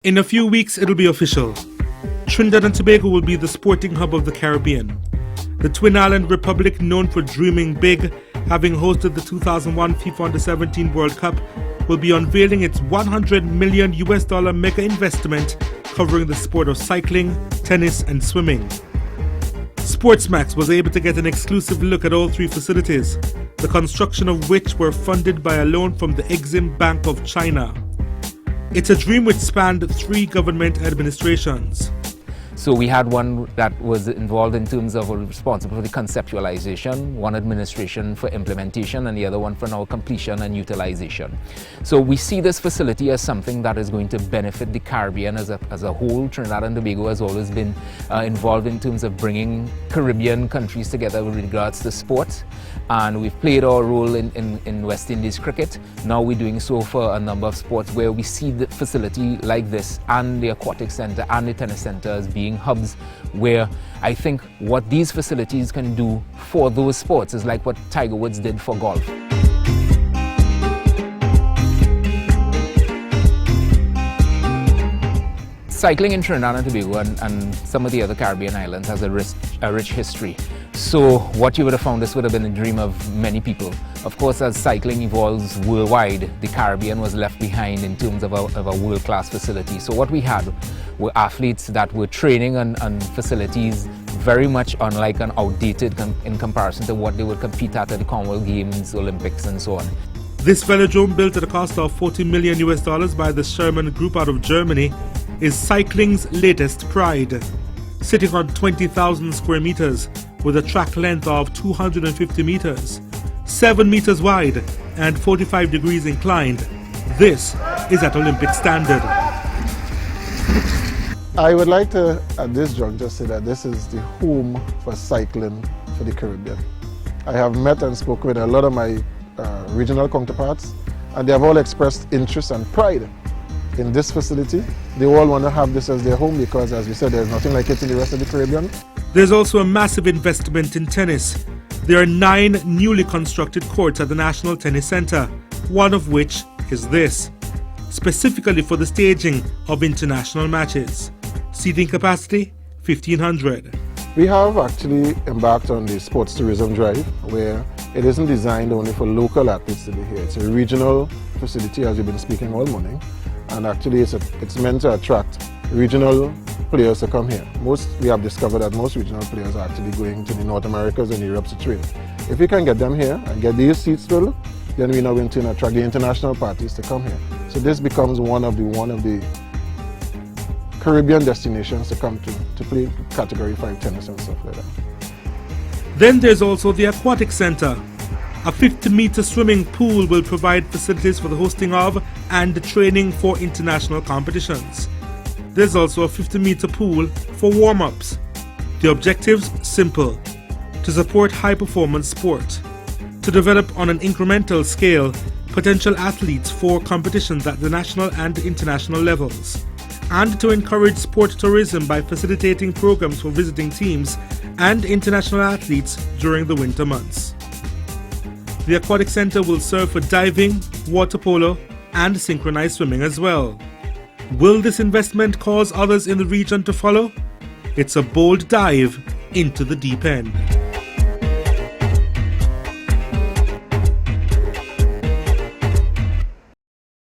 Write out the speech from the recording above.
In a few weeks, it'll be official. Trinidad and Tobago will be the sporting hub of the Caribbean. The Twin Island Republic, known for dreaming big, having hosted the 2001 FIFA Under-17 World Cup, will be unveiling its $100 million mega investment covering the sport of cycling, tennis and swimming. SportsMax was able to get an exclusive look at all three facilities, the construction of which were funded by a loan from the Exim Bank of China. It's a dream which spanned 3 government administrations. So we had one that was involved in terms of responsible for the conceptualization, one administration for implementation, and the other one for now completion and utilization. So we see this facility as something that is going to benefit the Caribbean as a whole. Trinidad and Tobago has always been involved in terms of bringing Caribbean countries together with regards to sport. And we've played our role in West Indies cricket. Now we're doing so for a number of sports where we see the facility like this and the aquatic center and the tennis center as being hubs where I think what these facilities can do for those sports is like what Tiger Woods did for golf. Cycling in Trinidad and Tobago and some of the other Caribbean islands has a rich history. So what you would have found, this would have been a dream of many people. Of course, as cycling evolves worldwide, the Caribbean was left behind in terms of a world-class facility. So what we had were athletes that were training on facilities very much unlike and outdated in comparison to what they would compete at the Commonwealth Games, Olympics and so on. This velodrome, built at a cost of $40 million by the Sherman Group out of Germany, is cycling's latest pride. Sitting on 20,000 square meters with a track length of 250 meters, 7 meters wide and 45 degrees inclined, this is at Olympic standard. I would like to, at this juncture, say that this is the home for cycling for the Caribbean. I have met and spoken with a lot of my regional counterparts, and they have all expressed interest and pride in this facility. They all want to have this as their home because, as we said, there's nothing like it in the rest of the Caribbean. There's also a massive investment in tennis. There are 9 newly constructed courts at the National Tennis Center, one of which is this, specifically for the staging of international matches. Seating capacity, 1,500. We have actually embarked on the sports tourism drive, where it isn't designed only for local athletes to be here. It's a regional facility, as we've been speaking all morning, and actually it's meant to attract regional players to come here. We have discovered that most regional players are actually going to the North Americas and Europe to train. If we can get them here and get these seats filled, then we're now going to attract the international parties to come here. So this becomes one of the Caribbean destinations to come to play Category 5 tennis and stuff like that. Then there's also the Aquatic Center. A 50-meter swimming pool will provide facilities for the hosting of and the training for international competitions. There's also a 50-meter pool for warm-ups. The objectives simple: to support high-performance sport, to develop on an incremental scale potential athletes for competitions at the national and international levels, and to encourage sport tourism by facilitating programs for visiting teams and international athletes during the winter months. The Aquatic Center will serve for diving, water polo, and synchronized swimming as well. Will this investment cause others in the region to follow? It's a bold dive into the deep end.